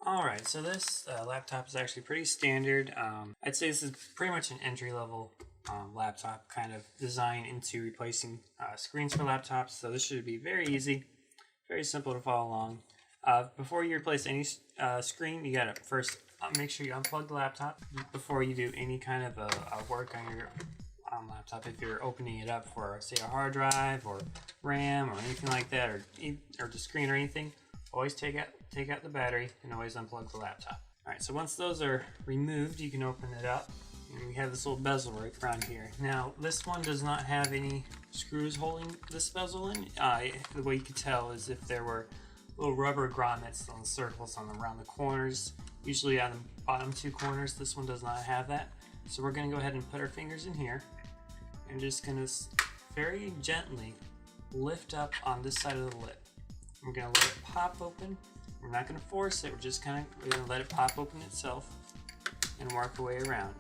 Alright, so this laptop is actually pretty standard. I'd say this is pretty much an entry-level laptop kind of design into replacing screens for laptops, so this should be very easy, very simple to follow along. Before you replace any screen, you gotta first make sure you unplug the laptop before you do any kind of work on your laptop. If you're opening it up for, say, a hard drive or RAM or anything like that, or the screen or anything, always take out the battery and always unplug the laptop. Alright, so once those are removed, you can open it up. And we have this little bezel right around here. Now, this one does not have any screws holding this bezel in. The way you could tell is if there were little rubber grommets on the circles around the corners, usually on the bottom two corners. This one does not have that. So we're going to go ahead and put our fingers in here and just going to very gently lift up on this side of the lip. We're going to let it pop open. We're not going to force it, we're going to let it pop open itself and work our way around.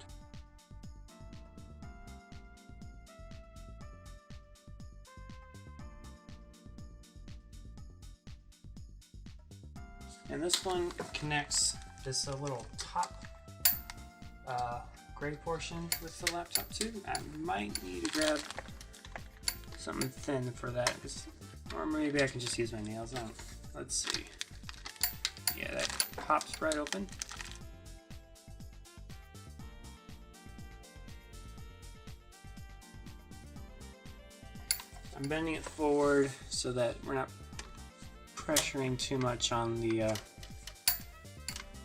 And this one connects this little top gray portion with the laptop too. I might need to grab something thin for that, or maybe I can just use my nails. Let's see. Yeah, that pops right open. I'm bending it forward so that we're not pressuring too much on the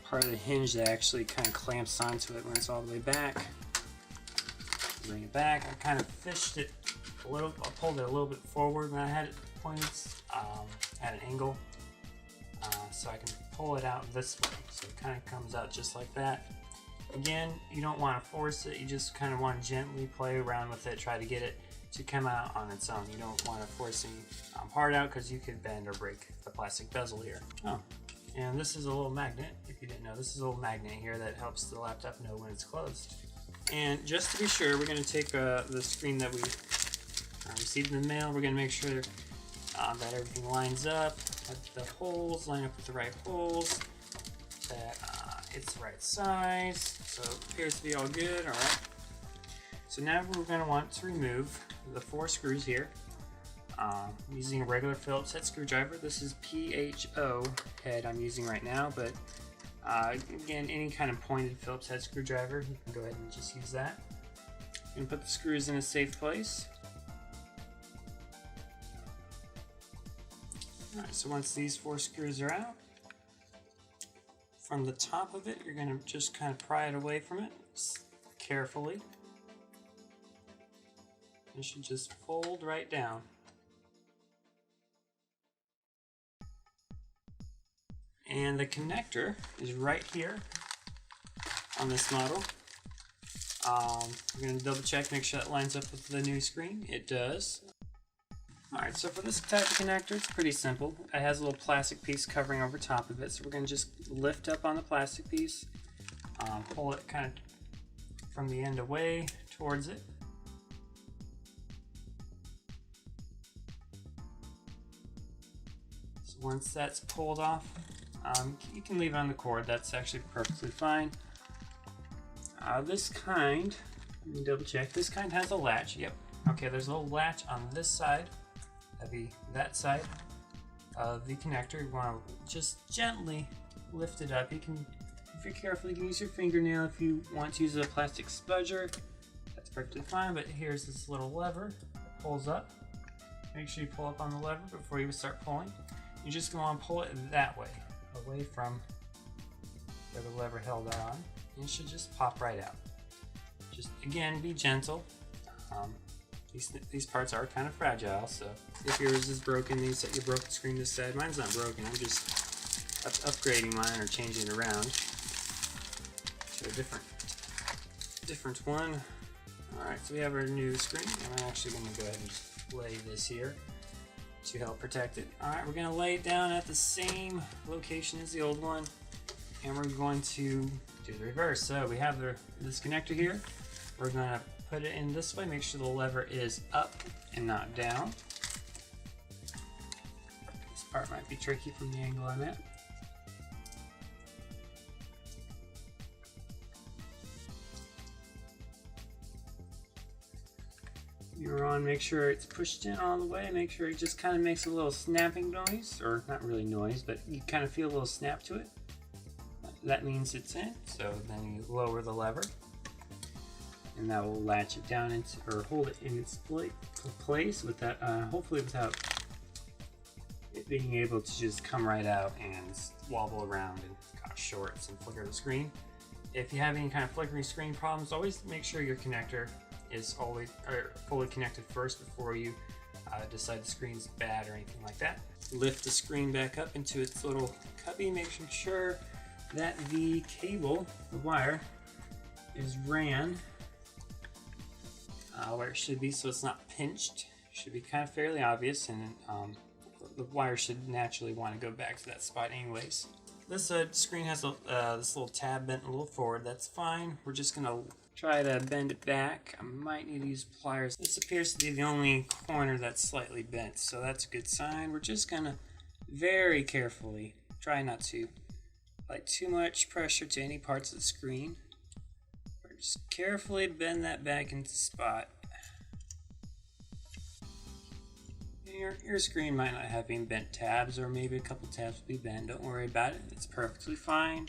part of the hinge that actually kind of clamps onto it when it's all the way back. Bring it back. I kind of fished it a little. I pulled it a little bit forward when I had it pointed at an angle, so I can pull it out this way. So it kind of comes out just like that. Again, you don't want to force it. You just kind of want to gently play around with it. Try to get it to come out on its own. You don't want to force any part out because you could bend or break the plastic bezel here. Oh, and this is a little magnet. If you didn't know, this is a little magnet here that helps the laptop know when it's closed. And just to be sure, we're going to take the screen that we received in the mail. We're going to make sure that everything lines up, that the holes line up with the right holes, that it's the right size. So it appears to be all good. All right. So now we're going to want to remove the 4 screws here. Using a regular Phillips head screwdriver. This is PHO head I'm using right now, but again, any kind of pointed Phillips head screwdriver, you can go ahead and just use that. And put the screws in a safe place. Alright, so once these 4 screws are out, from the top of it, you're going to just kind of pry it away from it carefully. It should just fold right down. And the connector is right here on this model. We're going to double check, make sure that lines up with the new screen. It does. Alright, so for this type of connector, it's pretty simple. It has a little plastic piece covering over top of it, so we're going to just lift up on the plastic piece, pull it kind of from the end away towards it. So once that's pulled off, you can leave it on the cord. That's actually perfectly fine. This kind, let me double check, this kind has a latch. Yep. Okay, there's a little latch on this side. That'd be that side of the connector. You want to just gently lift it up. You can, if you're careful, you can use your fingernail. If you want to use a plastic spudger, that's perfectly fine. But here's this little lever that pulls up. Make sure you pull up on the lever before you start pulling. You just want to pull it that way, away from where the lever held on. And it should just pop right out. Just, again, be gentle. These parts are kind of fragile, so if yours is broken, you broke the screen this side. Mine's not broken. I'm just upgrading mine or changing it around to a different one. Alright, so we have our new screen, and I'm actually going to go ahead and just lay this here to help protect it. Alright, we're going to lay it down at the same location as the old one, and we're going to do the reverse. So we have this connector here. We're going to put it in this way, make sure the lever is up and not down. This part might be tricky from the angle I'm at. camera on, make sure it's pushed in all the way, make sure it just kind of makes a little snapping noise, or not really noise, but you kind of feel a little snap to it. That means it's in, so then you lower the lever, and that will latch it down into, or hold it in its place with that, hopefully without it being able to just come right out and wobble around and cause shorts and flicker the screen. If you have any kind of flickering screen problems, always make sure your connector is always fully connected first before you decide the screen's bad or anything like that. Lift the screen back up into its little cubby, making sure that the cable, the wire, is ran where it should be, so it's not pinched. It should be kind of fairly obvious, and the wire should naturally want to go back to that spot anyways. This screen has this little tab bent a little forward. That's fine. We're just going to try to bend it back. I might need to use pliers. This appears to be the only corner that's slightly bent, so that's a good sign. We're just going to very carefully try not to apply too much pressure to any parts of the screen. We're just carefully bend that back into spot. Your screen might not have any bent tabs, or maybe a couple tabs will be bent. Don't worry about it. It's perfectly fine.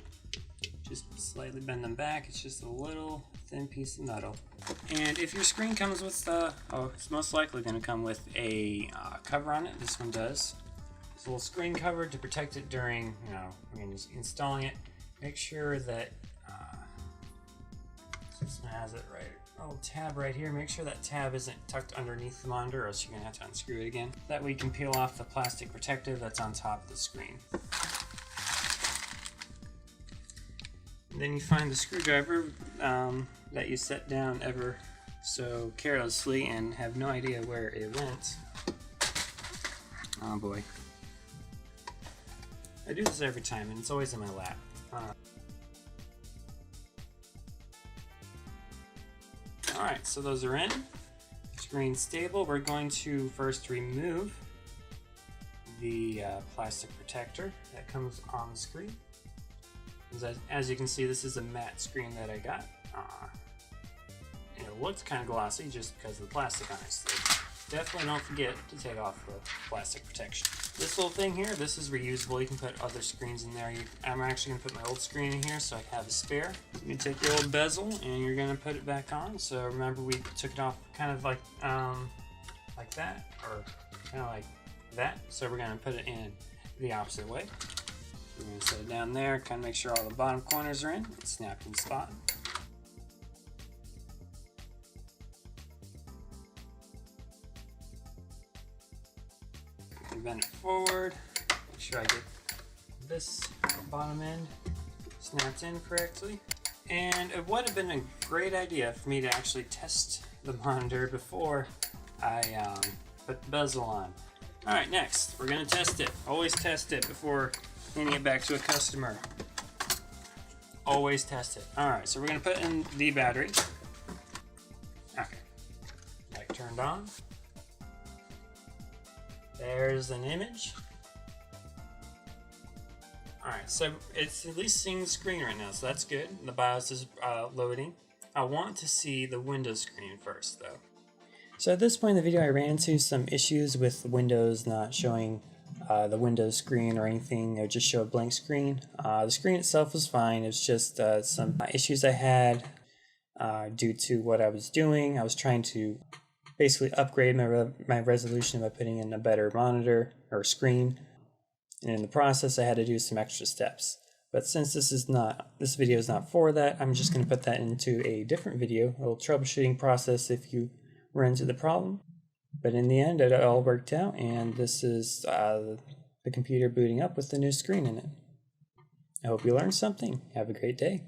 Just slightly bend them back. It's just a little thin piece of metal. And if your screen comes with, it's most likely going to come with a cover on it. This one does. It's a little screen cover to protect it during, when you're installing it. Make sure that this one has it right. Little tab right here. Make sure that tab isn't tucked underneath the monitor, or else you're going to have to unscrew it again. That way you can peel off the plastic protective that's on top of the screen. And then you find the screwdriver that you set down ever so carelessly and have no idea where it went. Oh boy. I do this every time, and it's always in my lap. Alright, so those are in. Screen's stable. We're going to first remove the plastic protector that comes on the screen. As you can see, this is a matte screen that I got. And it looks kind of glossy just because of the plastic on it. So definitely don't forget to take off the plastic protection. This little thing here, this is reusable. You can put other screens in there. I'm actually going to put my old screen in here so I have a spare. You take your old bezel and you're going to put it back on. So remember, we took it off kind of like that, or kind of like that. So we're going to put it in the opposite way. We're going to set it down there, kind of make sure all the bottom corners are in. It's snapped in the spot. Bend it forward, make sure I get this bottom end snapped in correctly. And it would have been a great idea for me to actually test the monitor before I put the bezel on. Alright, next, we're going to test it. Always test it before handing it back to a customer. Always test it. Alright, so we're going to put in the battery. Okay, light turned on. There's an image. Alright, so it's at least seeing the screen right now, so that's good. The BIOS is loading. I want to see the Windows screen first, though. So at this point in the video, I ran into some issues with Windows not showing the Windows screen or anything. It would just show a blank screen. The screen itself was fine. It was just some issues I had due to what I was doing. I was trying to basically upgrade my resolution by putting in a better monitor or screen, and in the process I had to do some extra steps. But since this video is not for that, I'm just going to put that into a different video, a little troubleshooting process if you run into the problem. But in the end, it all worked out, and this is the computer booting up with the new screen in it. I hope you learned something. Have a great day.